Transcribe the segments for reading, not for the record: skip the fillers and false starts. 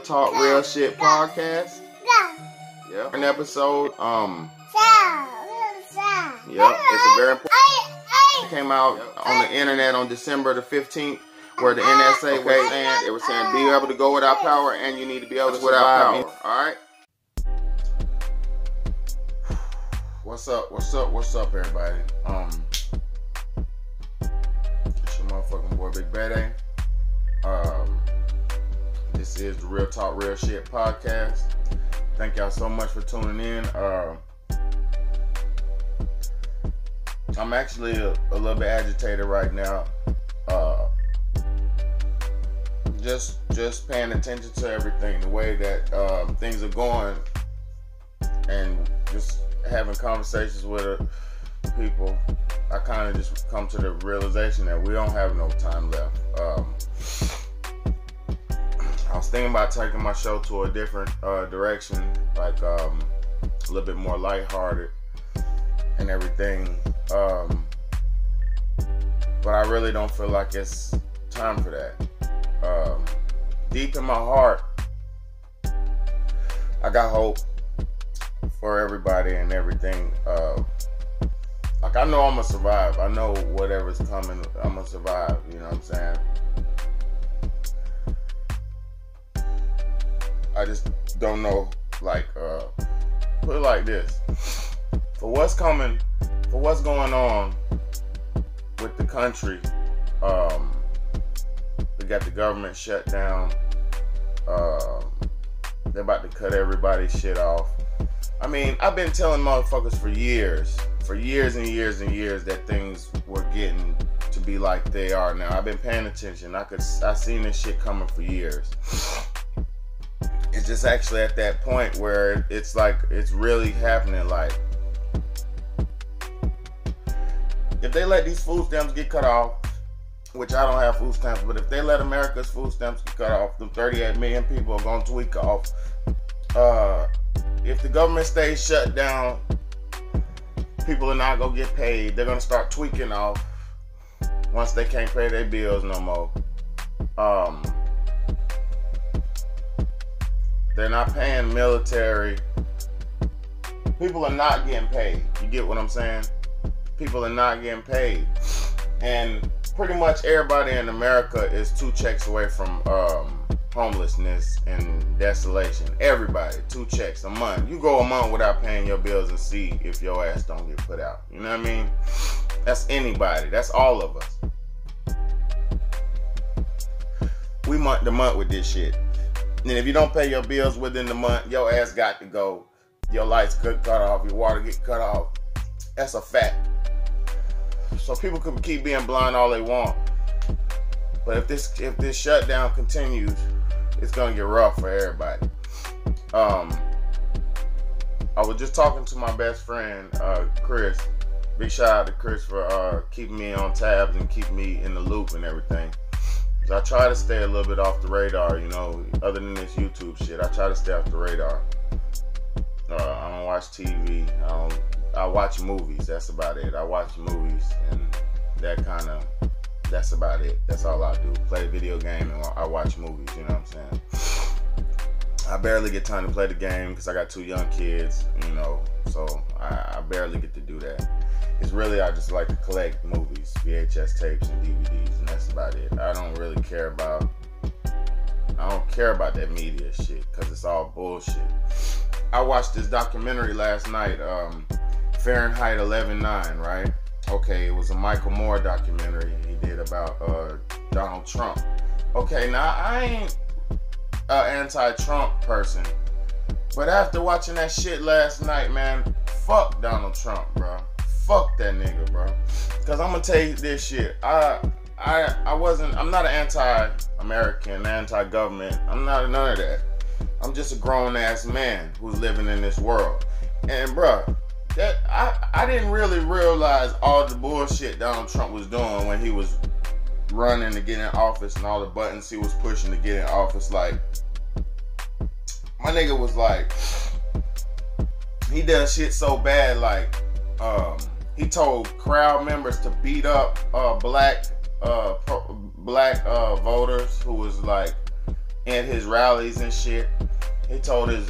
Talk Real Shit podcast. Yeah. An episode. Yeah, it's a very important. It came out on the internet on December the 15th, where the NSA was saying be able to go without power, and you need to be able to without power. All right. What's up? What's up, everybody? It's your motherfucking boy Big Bad. This is the Real Talk Real Shit podcast. Thank y'all so much for tuning in. I'm actually a little bit agitated right now. Just paying attention to everything, the way that things are going, and just having conversations with people. I kind of just come to the realization that we don't have no time left. I was thinking about taking my show to a different direction, like a little bit more lighthearted and everything. But I really don't feel like it's time for that. Deep in my heart, I got hope for everybody and everything. Like, I know I'm gonna survive. I know whatever's coming, I'm gonna survive. You know what I'm saying? I just don't know, like, put it like this. For what's coming, for what's going on with the country, they got the government shut down. They're about to cut everybody's shit off. I mean, I've been telling motherfuckers for years and years and years that things were getting to be like they are now. I've been paying attention. I seen this shit coming for years. It's just actually at that point where it's like, it's really happening. Like, if they let these food stamps get cut off, which I don't have food stamps, but if they let America's food stamps get cut off, them 38 million people are gonna tweak off. If the government stays shut down, people are not gonna get paid. They're gonna start tweaking off once they can't pay their bills no more. They're not paying military. People are not getting paid. You get what I'm saying? People are not getting paid. And pretty much everybody in America is 2 checks away from homelessness and desolation. Everybody, 2 checks a month. You go a month without paying your bills and see if your ass don't get put out. You know what I mean? That's anybody. That's all of us. We month to month with this shit. And if you don't pay your bills within the month, your ass got to go. Your lights could cut off. Your water get cut off. That's a fact. So people could keep being blind all they want. But if this shutdown continues, it's gonna get rough for everybody. I was just talking to my best friend, Chris. Big shout out to Chris for keeping me on tabs and keeping me in the loop and everything. I try to stay a little bit off the radar, you know, other than this YouTube shit. I try to stay off the radar. I don't watch TV. I watch movies. That's about it. I watch movies, and that's about it. That's all I do. Play a video game and I watch movies, you know what I'm saying? I barely get time to play the game because I got 2 young kids, you know, so I barely get to do that. It's really, I just like to collect movies, VHS tapes and DVDs, and that's about it. I don't care about that media shit, because it's all bullshit. I watched this documentary last night, Fahrenheit 11/9, right? Okay, it was a Michael Moore documentary he did about Donald Trump. Okay, now I ain't an anti-Trump person, but after watching that shit last night, man, fuck Donald Trump, bro. Fuck that nigga, bro. Cause I'm gonna tell you this shit. I'm not an anti-American, anti-government. I'm not none of that. I'm just a grown-ass man who's living in this world. And bro, that I didn't really realize all the bullshit Donald Trump was doing when he was running to get in office and all the buttons he was pushing to get in office. Like, my nigga was like, he does shit so bad, like, he told crowd members to beat up black voters who was like at his rallies and shit. He told his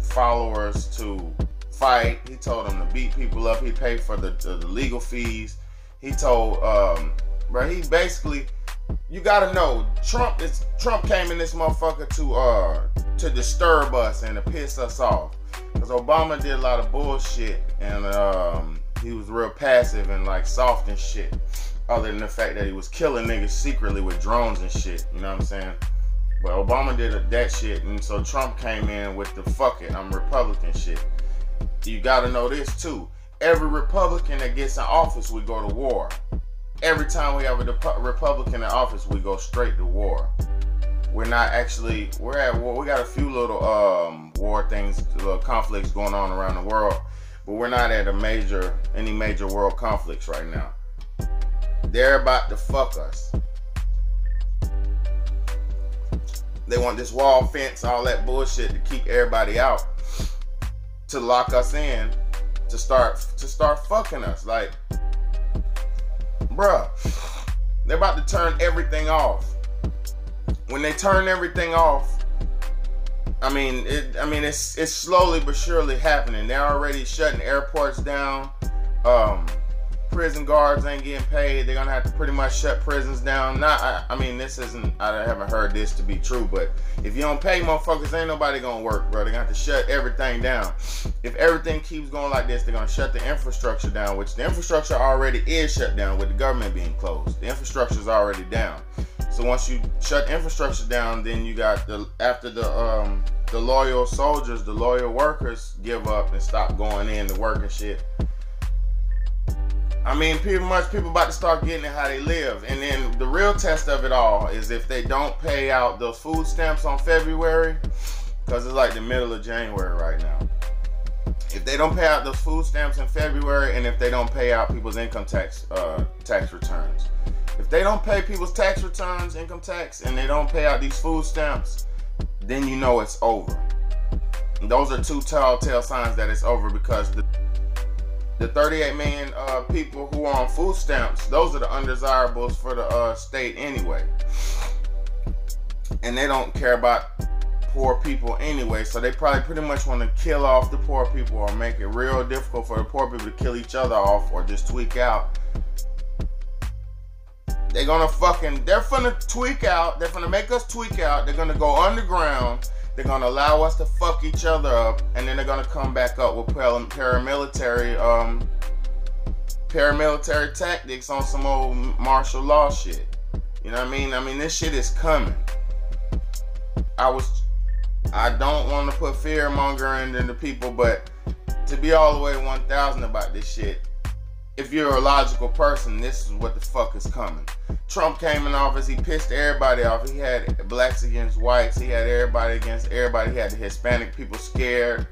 followers to fight. He told them to beat people up. He paid for the legal fees. He told, bro, he basically, you gotta know, Trump came in this motherfucker to disturb us and to piss us off. Cause Obama did a lot of bullshit and he was real passive and like soft and shit. Other than the fact that he was killing niggas secretly with drones and shit, you know what I'm saying? But Obama did that shit, and so Trump came in with the fuck it, I'm Republican shit. You gotta know this too. Every Republican that gets in office, we go to war. Every time we have a Republican in office, we go straight to war. We're at war. We got a few little war things, little conflicts going on around the world, but we're not at any major world conflicts right now. They're about to fuck us. They want this wall, fence, all that bullshit to keep everybody out, to lock us in, to start fucking us. Like, bruh, they're about to turn everything off. When they turn everything off, it's slowly but surely happening. They're already shutting airports down. Prison guards ain't getting paid. They're gonna have to pretty much shut prisons down. I haven't heard this to be true, but if you don't pay motherfuckers, ain't nobody gonna work, bro. They're gonna have to shut everything down. If everything keeps going like this, they're gonna shut the infrastructure down, which the infrastructure already is shut down with the government being closed. The infrastructure is already down. So once you shut infrastructure down, then you got after the loyal soldiers, the loyal workers give up and stop going in to work and shit. Pretty much people about to start getting it how they live. And then the real test of it all is if they don't pay out those food stamps on February, because it's like the middle of January right now. If they don't pay out those food stamps in February, and if they don't pay out people's income tax returns. If they don't pay people's tax returns, income tax, and they don't pay out these food stamps, then you know it's over. And those are two telltale signs that it's over, because the 38 million people who are on food stamps, those are the undesirables for the state anyway. And they don't care about poor people anyway, so they probably pretty much want to kill off the poor people or make it real difficult for the poor people to kill each other off or just tweak out. They're gonna tweak out. They're gonna make us tweak out. They're gonna go underground. They're gonna allow us to fuck each other up, and then they're gonna come back up with paramilitary tactics on some old martial law shit. You know what I mean? This shit is coming. I don't want to put fear mongering into people, but to be all the way 1,000 about this shit, if you're a logical person, this is what the fuck is coming. Trump came in office, he pissed everybody off. He had blacks against whites, he had everybody against everybody. He had the Hispanic people scared.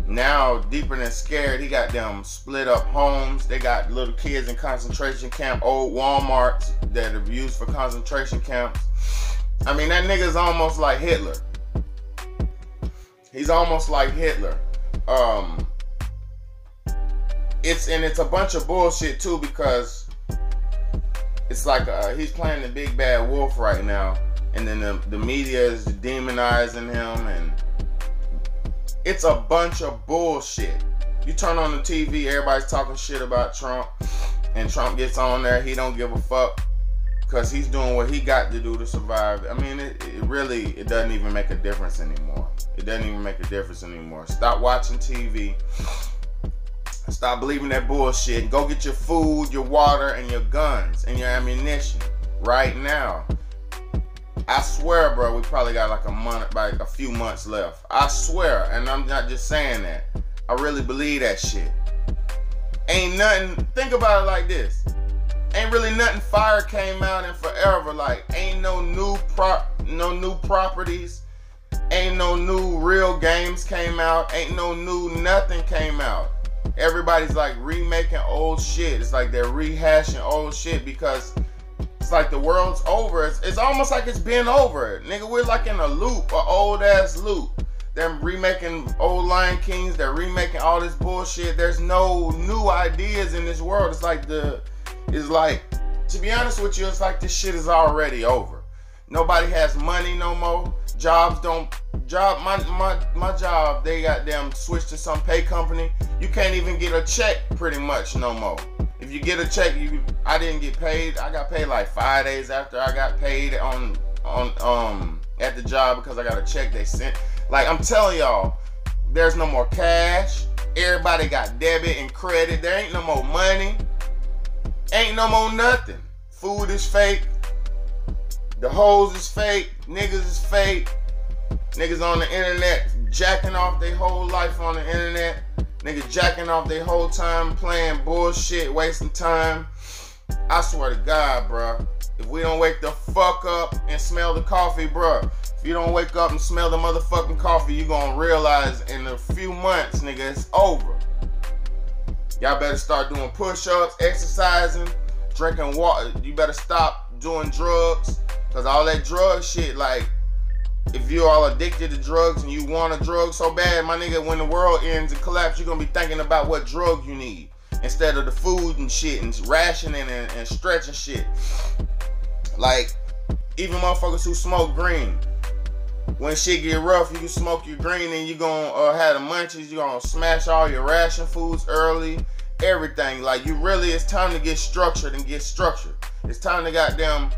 Now, deeper than scared, he got them split up homes. They got little kids in concentration camp, old Walmarts that are used for concentration camps. That nigga's almost like Hitler. He's almost like Hitler. It's a bunch of bullshit too, because it's like he's playing the big bad wolf right now, and then the media is demonizing him, and it's a bunch of bullshit. You turn on the TV, everybody's talking shit about Trump, and Trump gets on there, he don't give a fuck, because he's doing what he got to do to survive. It doesn't even make a difference anymore. It doesn't even make a difference anymore. Stop watching TV. Stop believing that bullshit. Go get your food, your water, and your guns, and your ammunition right now. I swear, bro, we probably got like a few months left. I swear, and I'm not just saying that. I really believe that shit. Ain't nothing, think about it like this. Ain't really nothing fire came out in forever. Like, ain't no new properties. Ain't no new real games came out. Ain't no new nothing came out. Everybody's like remaking old shit. It's like they're rehashing old shit because it's like the world's over. It's almost like it's been over. Nigga, we're like in a loop, an old ass loop. They're remaking old Lion Kings. They're remaking all this bullshit. There's no new ideas in this world. To be honest with you, it's like this shit is already over. Nobody has money no more. My job, they got them switched to some pay company. You can't even get a check pretty much no more. If you get a check, I didn't get paid. I got paid like 5 days after I got paid on at the job because I got a check they sent. Like, I'm telling y'all, there's no more cash. Everybody got debit and credit. There ain't no more money. Ain't no more nothing. Food is fake. The hoes is fake. Niggas is fake. Niggas on the internet jacking off their whole life on the internet. Niggas jacking off their whole time playing bullshit, wasting time. I swear to God, bruh. If we don't wake the fuck up and smell the coffee, bruh. If you don't wake up and smell the motherfucking coffee, you gonna realize in a few months, nigga, it's over. Y'all better start doing push-ups, exercising, drinking water. You better stop doing drugs. Cause all that drug shit, like, if you're all addicted to drugs and you want a drug so bad, my nigga, when the world ends and collapse, you're gonna be thinking about what drug you need instead of the food and shit and rationing and stretching shit. Like, even motherfuckers who smoke green, when shit get rough, you can smoke your green and you gonna have the munchies. You gonna smash all your ration foods early, everything. Like, you really, it's time to get structured and get structured. It's time to goddamn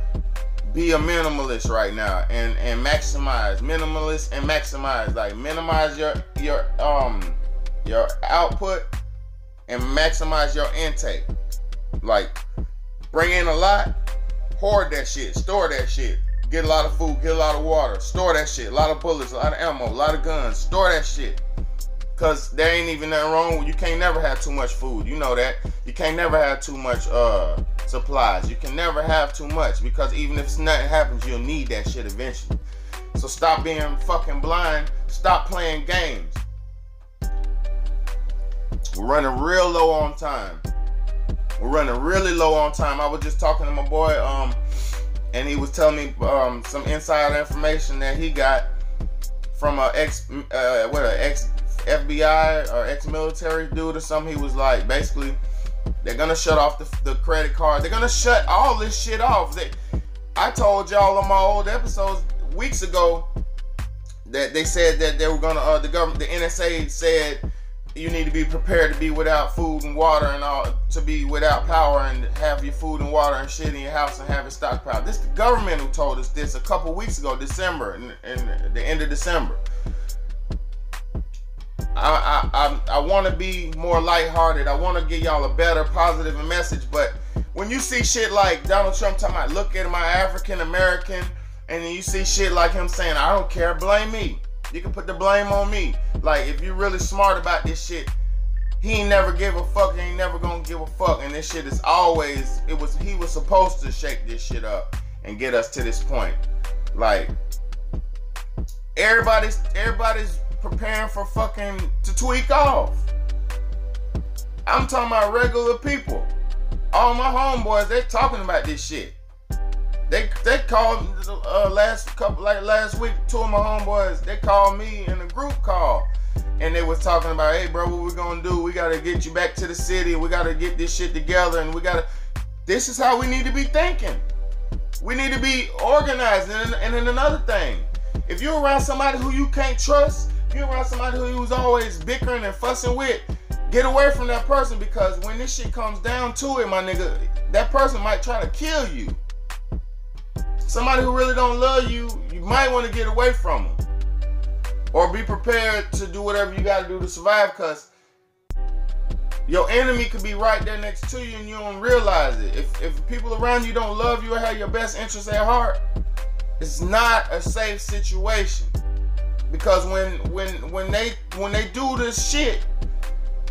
be a minimalist right now and maximize. Minimalist and maximize. Like, minimize your output and maximize your intake. Like, bring in a lot, hoard that shit, store that shit. Get a lot of food, get a lot of water, store that shit. A lot of bullets, a lot of ammo, a lot of guns, store that shit. Cause there ain't even nothing wrong. You can't never have too much food. You know that. You can't never have too much supplies. You can never have too much, because even if nothing happens, you'll need that shit eventually. So stop being fucking blind. Stop playing games. We're running real low on time. We're running really low on time. I was just talking to my boy, and he was telling me some insider information that he got from a ex FBI or ex-military dude or something. He was like, basically, they're gonna shut off the credit card. They're gonna shut all this shit off. I told y'all on my old episodes weeks ago that they said that they were gonna, the government, the NSA said you need to be prepared to be without food and water and all, to be without power and have your food and water and shit in your house and have it stockpiled. This is the government who told us this a couple weeks ago, December, in the end of December. I want to be more lighthearted. I want to give y'all a better, positive message. But when you see shit like Donald Trump talking about, look at my African American, and then you see shit like him saying, I don't care, blame me. You can put the blame on me. Like, if you're really smart about this shit, he ain't never give a fuck. He ain't never gonna give a fuck. And this shit is always, he was supposed to shake this shit up and get us to this point. Like, everybody's preparing for fucking to tweak off. I'm talking about regular people. All my homeboys, they talking about this shit. They called last week, two of my homeboys, they called me in a group call, and they was talking about, hey bro, what we gonna do? We gotta get you back to the city. We gotta get this shit together, and this is how we need to be thinking. We need to be organized. And then another thing, if you're around somebody who you can't trust, if you're around somebody who's always bickering and fussing with, get away from that person, because when this shit comes down to it, my nigga, that person might try to kill you. Somebody who really don't love you, you might want to get away from them. Or be prepared to do whatever you got to do to survive, because your enemy could be right there next to you and you don't realize it. If people around you don't love you or have your best interests at heart, it's not a safe situation. Because when they do this shit,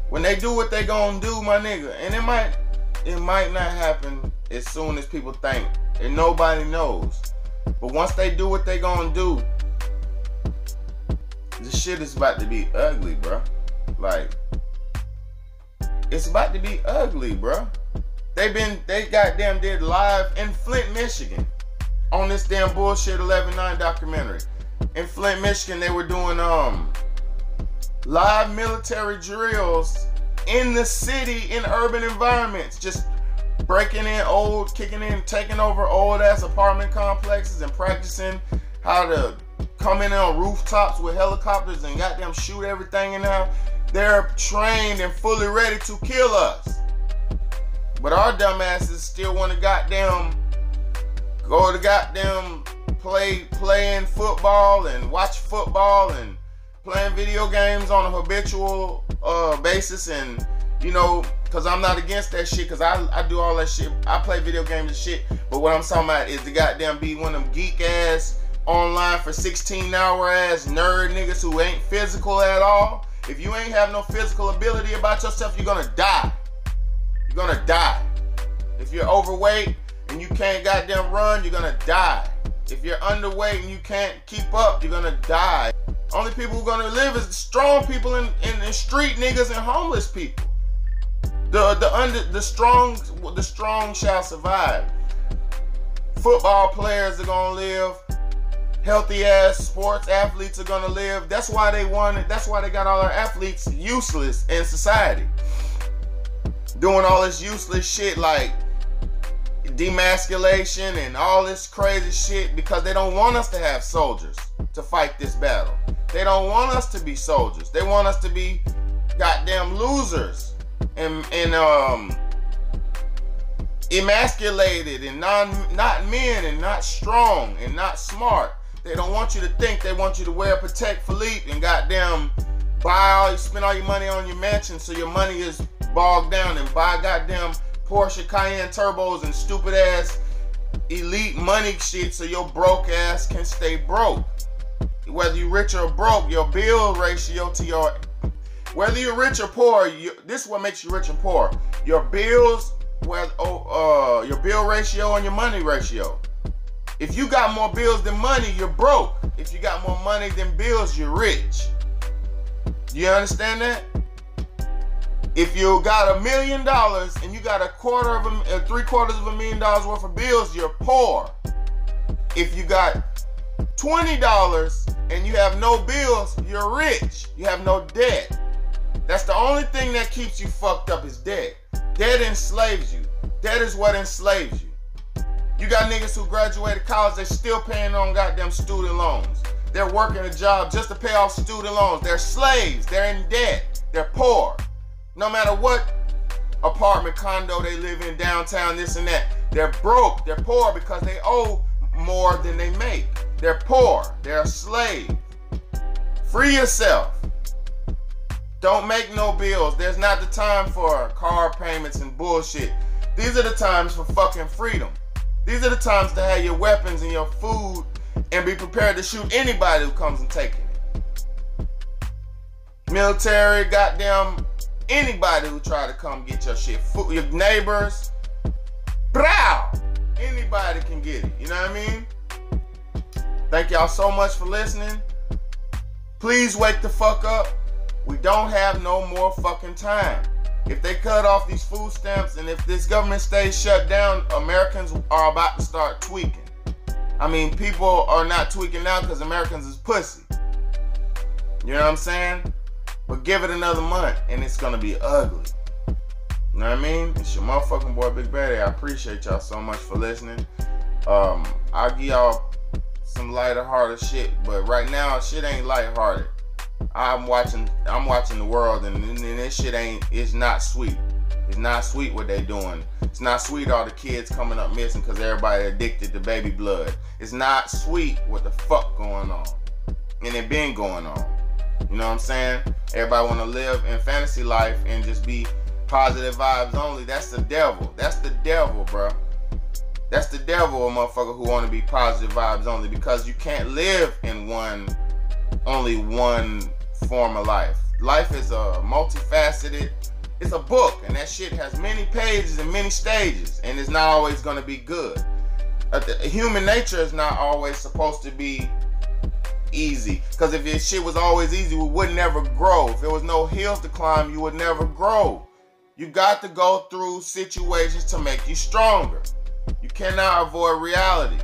when they do what they gonna do, my nigga, and it might not happen as soon as people think, and nobody knows. But once they do what they gonna do, this shit is about to be ugly, bro. Like, it's about to be ugly, bro. They goddamn did live in Flint, Michigan, on this damn bullshit 11/9 documentary. In Flint, Michigan, they were doing live military drills in the city, in urban environments, just taking over old ass apartment complexes and practicing how to come in on rooftops with helicopters and goddamn shoot everything in there. They're trained and fully ready to kill us. But our dumbasses still want to goddamn go to goddamn playing football and watch football and playing video games on a habitual basis. And you know, because I'm not against that shit, because I do all that shit. I play video games and shit. But what I'm talking about is the goddamn be one of them geek ass online for 16-hour ass nerd niggas who ain't physical at all. If you ain't have no physical ability about yourself, you're gonna die. You're gonna die. If you're overweight and you can't goddamn run, you're gonna die. If you're underweight and you can't keep up, you're gonna die. Only people who are gonna live is strong people and street niggas and homeless people. The strong shall survive. Football players are gonna live. Healthy ass sports athletes are gonna live. That's why they won it. That's why they got all our athletes useless in society. Doing all this useless shit like demasculation and all this crazy shit, because they don't want us to have soldiers to fight this battle. They don't want us to be soldiers. They want us to be goddamn losers and emasculated and not men and not strong and not smart. They don't want you to think. They want you to wear Patek Philippe and goddamn spend all your money on your mansion so your money is bogged down, and buy goddamn Porsche Cayenne turbos and stupid ass elite money shit so your broke ass can stay broke. Whether you rich or broke, your bill ratio to your, whether you're rich or poor, this is what makes you rich and poor. Your bills, your bill ratio and your money ratio. If you got more bills than money, you're broke. If you got more money than bills, you're rich. You understand that? If you got $1 million and you got $750,000 worth of bills, you're poor. If you got $20 and you have no bills, you're rich. You have no debt. That's the only thing that keeps you fucked up is debt. Debt enslaves you. Debt is what enslaves you. You got niggas who graduated college, they still paying on goddamn student loans. They're working a job just to pay off student loans. They're slaves. They're in debt. They're poor. No matter what apartment, condo they live in, downtown, this and that. They're broke. They're poor because they owe more than they make. They're poor. They're a slave. Free yourself. Don't make no bills. There's not the time for car payments and bullshit. These are the times for fucking freedom. These are the times to have your weapons and your food and be prepared to shoot anybody who comes and taking it. Military, goddamn, anybody who try to come get your shit. Your neighbors, brow. Anybody can get it. You know what I mean? Thank y'all so much for listening. Please wake the fuck up. We don't have no more fucking time. If they cut off these food stamps and if this government stays shut down, Americans are about to start tweaking. I mean, people are not tweaking now because Americans is pussy. You know what I'm saying? But give it another month and it's gonna be ugly. You know what I mean? It's your motherfucking boy Big Betty. I appreciate y'all so much for listening. I'll give y'all some lighter hearted shit, but right now shit ain't lighthearted. I'm watching the world and this shit it's not sweet. It's not sweet what they doing. It's not sweet all the kids coming up missing because everybody addicted to baby blood. It's not sweet what the fuck going on. And it been going on. You know what I'm saying? Everybody want to live in fantasy life and just be positive vibes only. That's the devil. That's the devil, bro. That's the devil, a motherfucker who want to be positive vibes only, because you can't live in only one form of life. Life is a multifaceted, it's a book, and that shit has many pages and many stages, and it's not always going to be good. Human nature is not always supposed to be easy, because if your shit was always easy, we would never grow. If there was no hills to climb, you would never grow. You got to go through situations to make you stronger. You cannot avoid reality.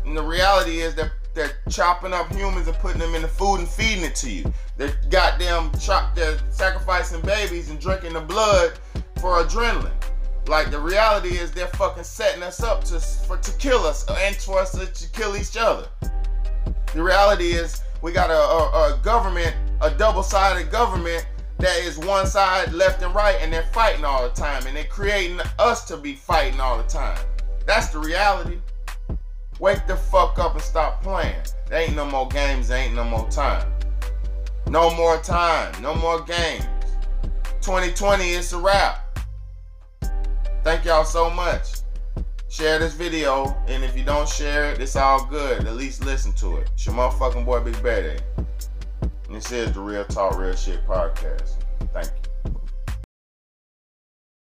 And the reality is that they're chopping up humans and putting them in the food and feeding it to you. They're they're sacrificing babies and drinking the blood for adrenaline. Like, the reality is they're fucking setting us up to kill us and for us to kill each other. The reality is we got a government, a double-sided government that is one side left and right, and they're fighting all the time, and they're creating us to be fighting all the time. That's the reality. Wake the fuck up and stop playing. There ain't no more games, there ain't no more time. No more time, no more games. 2020 is a wrap. Thank y'all so much. Share this video, and if you don't share it, it's all good. At least listen to it. It's your motherfucking boy, Big Bad. And this is the Real Talk Real Shit podcast. Thank you.